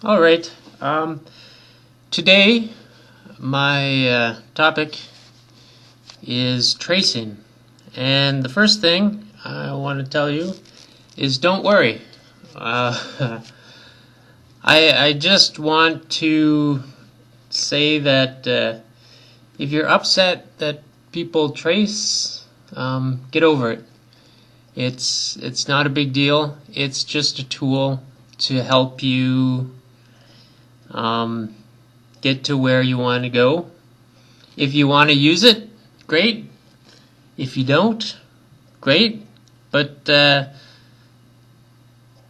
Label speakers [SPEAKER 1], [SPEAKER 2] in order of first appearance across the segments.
[SPEAKER 1] All right. Today, my topic is tracing. And the first thing I want to tell you is don't worry. Uh, I just want to say that if you're upset that people trace, get over it. It's not a big deal. It's just a tool to help you um, get to where you want to go. If you want to use it, great. If you don't, great. But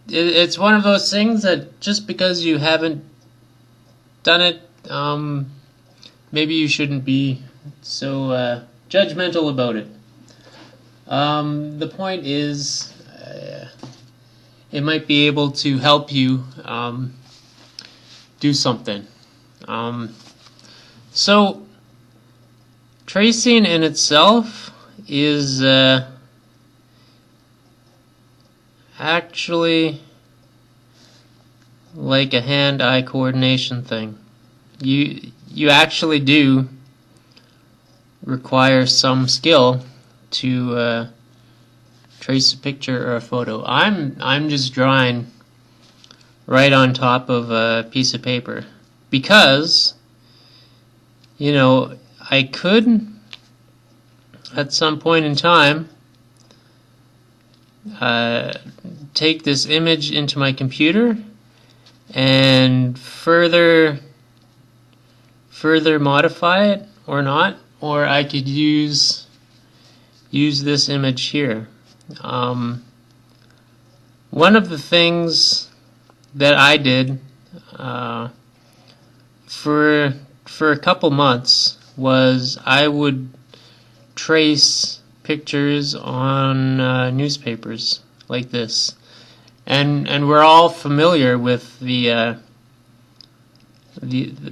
[SPEAKER 1] it's one of those things that just because you haven't done it, maybe you shouldn't be so judgmental about it. The point is, it might be able to help you do something. So, tracing in itself is actually like a hand-eye coordination thing. You actually do require some skill to trace a picture or a photo. I'm just drawing right on top of a piece of paper because I could at some point in time take this image into my computer and further modify it or not, or I could use this image here. One of the things that I did for a couple months was I would trace pictures on newspapers like this, and we're all familiar with the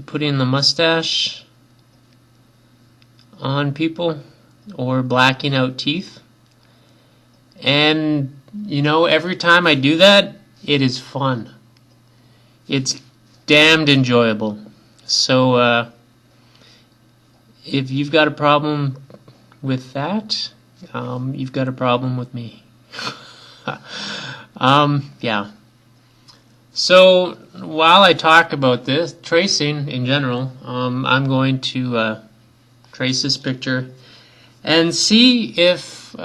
[SPEAKER 1] putting the mustache on people or blacking out teeth. And every time I do that, it is fun. It's damned enjoyable. So if you've got a problem with that, you've got a problem with me. Yeah. So while I talk about this tracing in general, I'm going to trace this picture and see if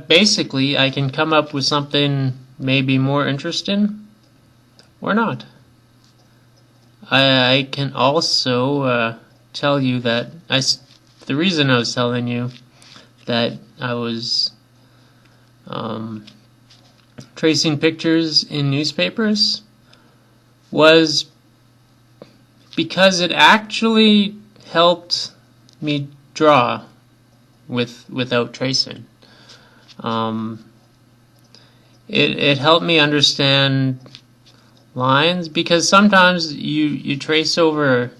[SPEAKER 1] basically I can come up with something maybe more interesting or not. I can also tell you that the reason I was telling you that I was tracing pictures in newspapers was because it actually helped me draw without tracing. It helped me understand lines, because sometimes you trace over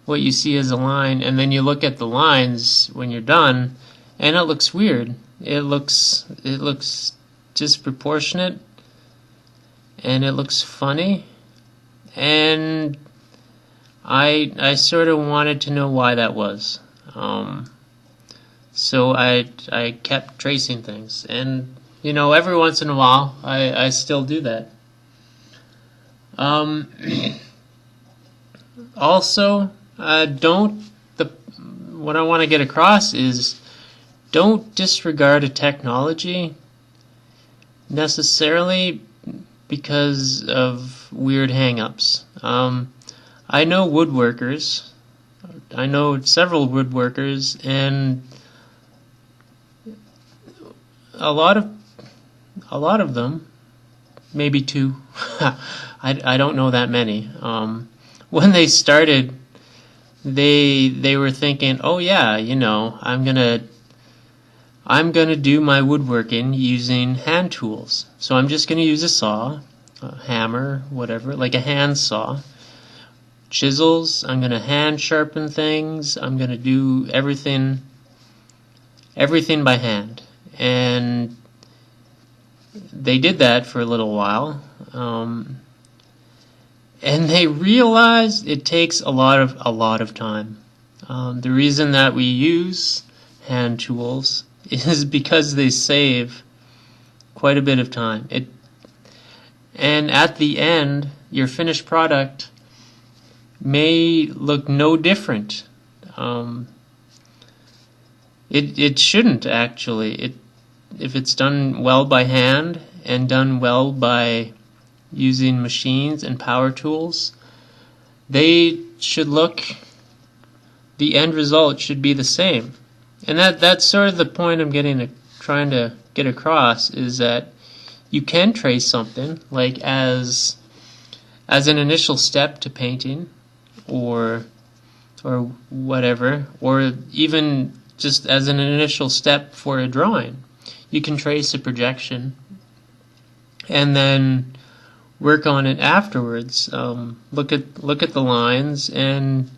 [SPEAKER 1] what you see as a line, and then you look at the lines when you're done, and it looks weird. It looks disproportionate, and it looks funny, and I sort of wanted to know why that was. So I kept tracing things, and every once in a while I still do that. Also, what I want to get across is don't disregard a technology necessarily because of weird hang-ups. I know woodworkers. I know several woodworkers, and a lot of them, maybe two. I don't know that many. When they started, they were thinking, oh yeah, I'm gonna do my woodworking using hand tools. So I'm just gonna use a saw, a hammer, whatever, like a hand saw. Chisels, I'm gonna hand sharpen things. I'm gonna do everything by hand. And they did that for a little while. And they realize it takes a lot of time. The reason that we use hand tools is because they save quite a bit of time. And at the end, your finished product may look no different. It shouldn't actually. If it's done well by hand and done well by using machines and power tools, the end result should be the same. And that's sort of the point I'm trying to get across, is that you can trace something like as an initial step to painting or whatever, or even just as an initial step for a drawing. You can trace a projection and then work on it afterwards. Look at the lines and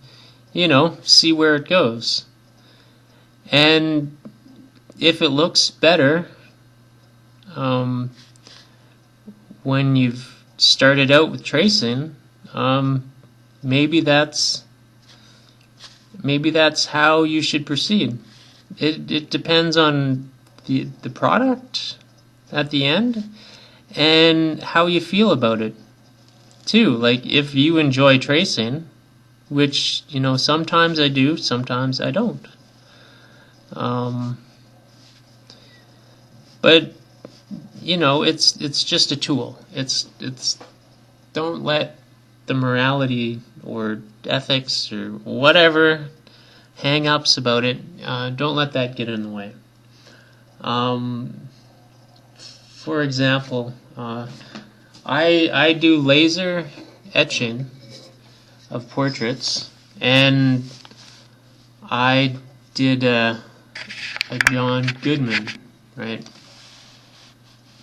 [SPEAKER 1] see where it goes. And if it looks better when you've started out with tracing, maybe that's how you should proceed. It depends on the product at the end and how you feel about it too. Like, if you enjoy tracing, which sometimes I do, sometimes I don't. But it's just a tool. It's don't let the morality or ethics or whatever hang-ups about it, don't let that get in the way. For example, I do laser etching of portraits, and I did a John Goodman, right?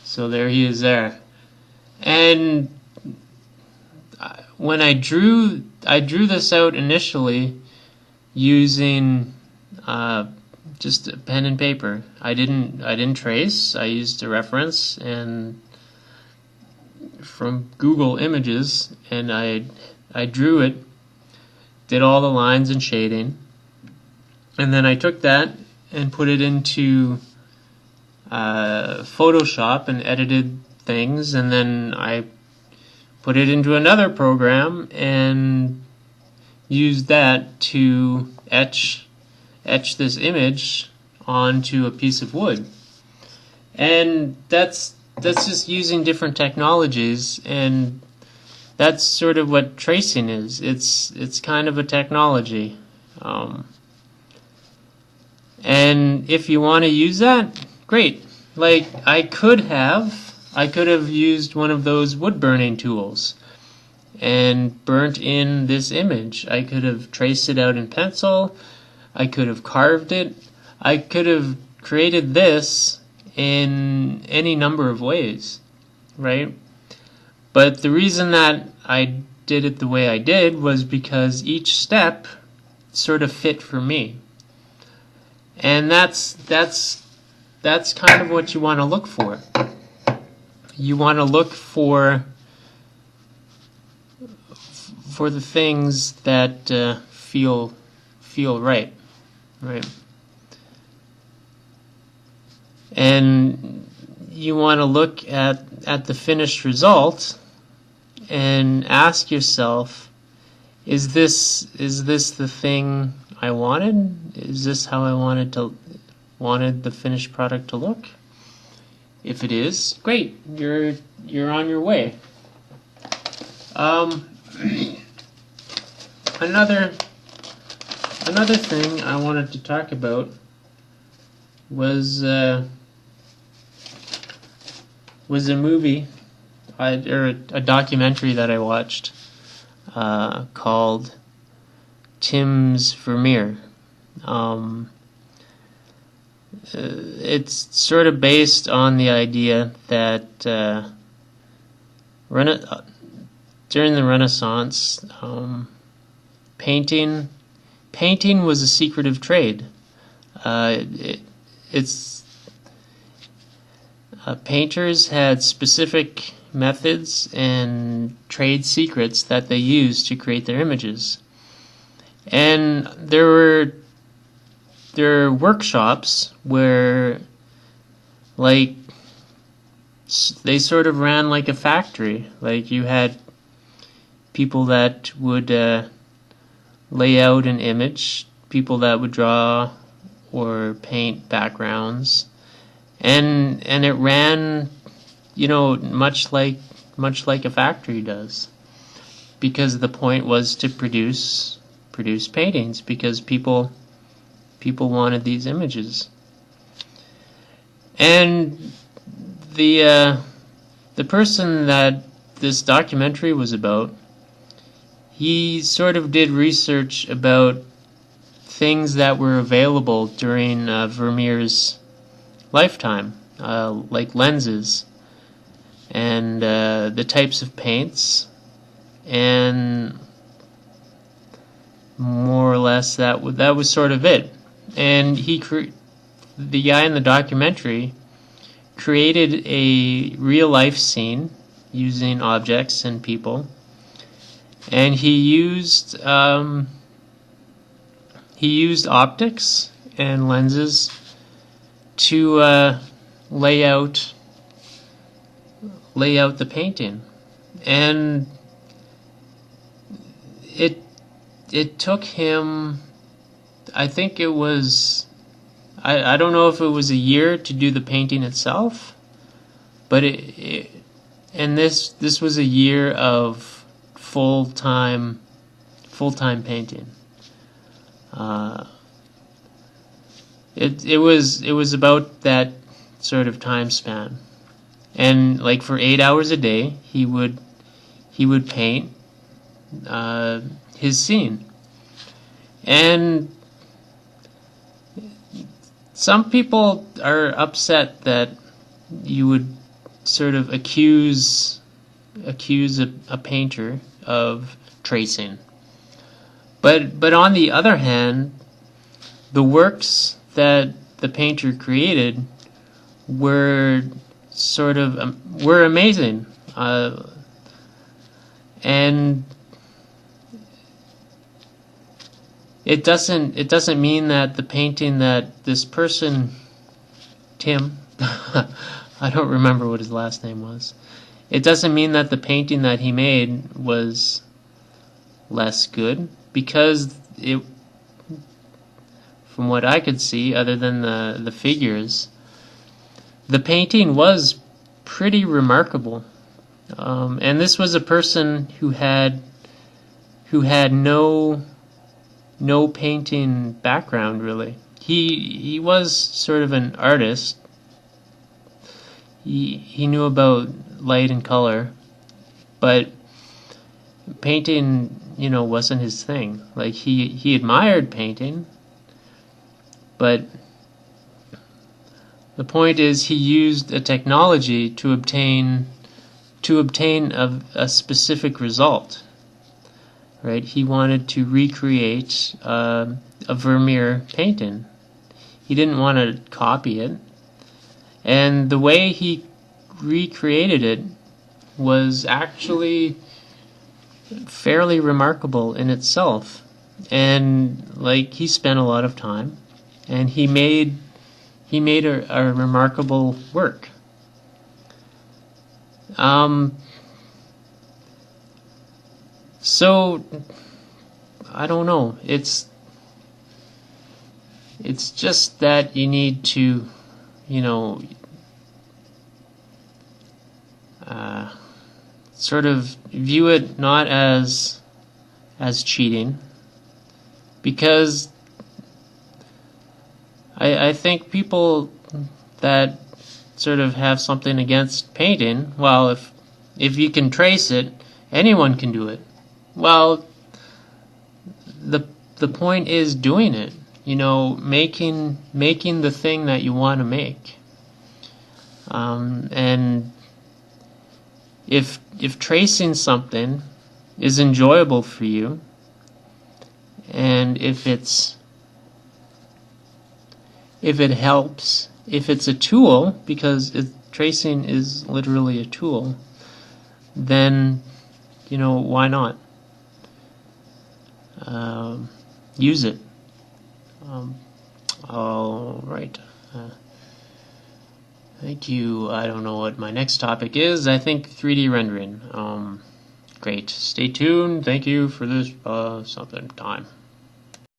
[SPEAKER 1] So there he is there. And when I drew this out initially using just a pen and paper. I didn't trace. I used a reference and from Google Images, and I drew it, did all the lines and shading, and then I took that and put it into Photoshop and edited things, and then I put it into another program and used that to etch this image onto a piece of wood. And that's just using different technologies, and that's sort of what tracing is. It's kind of a technology. And if you want to use that, great. Like, I could have used one of those wood burning tools and burnt in this image. I could have traced it out in pencil. I could have carved it. I could have created this in any number of ways, right? But the reason that I did it the way I did was because each step sort of fit for me. And that's kind of what you want to look for. You want to look for the things that feel right, right? And you want to look at the finished result and ask yourself, is this the thing I wanted? Is this how I wanted the finished product to look? If it is, great. You're on your way. Another thing I wanted to talk about was a movie or a documentary that I watched called Tim's Vermeer. It's sort of based on the idea that during the Renaissance, painting was a secretive trade. Painters had specific methods and trade secrets that they used to create their images. And there were workshops where, like, they sort of ran like a factory. Like, you had people that would lay out an image, people that would draw or paint backgrounds, and it ran, much like a factory does, because the point was to produce paintings, because people wanted these images. And the person that this documentary was about, he sort of did research about things that were available during Vermeer's lifetime, like lenses and the types of paints, and more or less that was sort of it. And the guy in the documentary created a real life scene using objects and people, and he used optics and lenses to lay out the painting. And it took him, I think it was, I don't know if it was a year to do the painting itself, but this was a year of full-time painting. It was about that sort of time span, and like for 8 hours a day he would paint his scene. And some people are upset that you would sort of accuse a painter of tracing. But on the other hand, the works that the painter created were amazing, and it doesn't mean that the painting that this person, Tim, I don't remember what his last name was. It doesn't mean that the painting that he made was less good, because from what I could see, other than the figures, the painting was pretty remarkable. And this was a person who had no painting background, really. He was sort of an artist. He knew about light and color, but painting, wasn't his thing. Like, he admired painting, but the point is he used a technology to obtain a specific result. Right? He wanted to recreate a Vermeer painting. He didn't want to copy it. And the way he recreated it was actually fairly remarkable in itself. And he spent a lot of time, and he made a remarkable work. So I don't know. It's just that you need to, sort of view it not as cheating, because I think people that sort of have something against painting, well, if you can trace it, anyone can do it. Well, the point is doing it, making the thing that you want to make. And if tracing something is enjoyable for you, and if it helps, if it's a tool, because tracing is literally a tool, then why not use it? All right. Thank you. I don't know what my next topic is. I think 3D rendering. Great. Stay tuned. Thank you for this something time.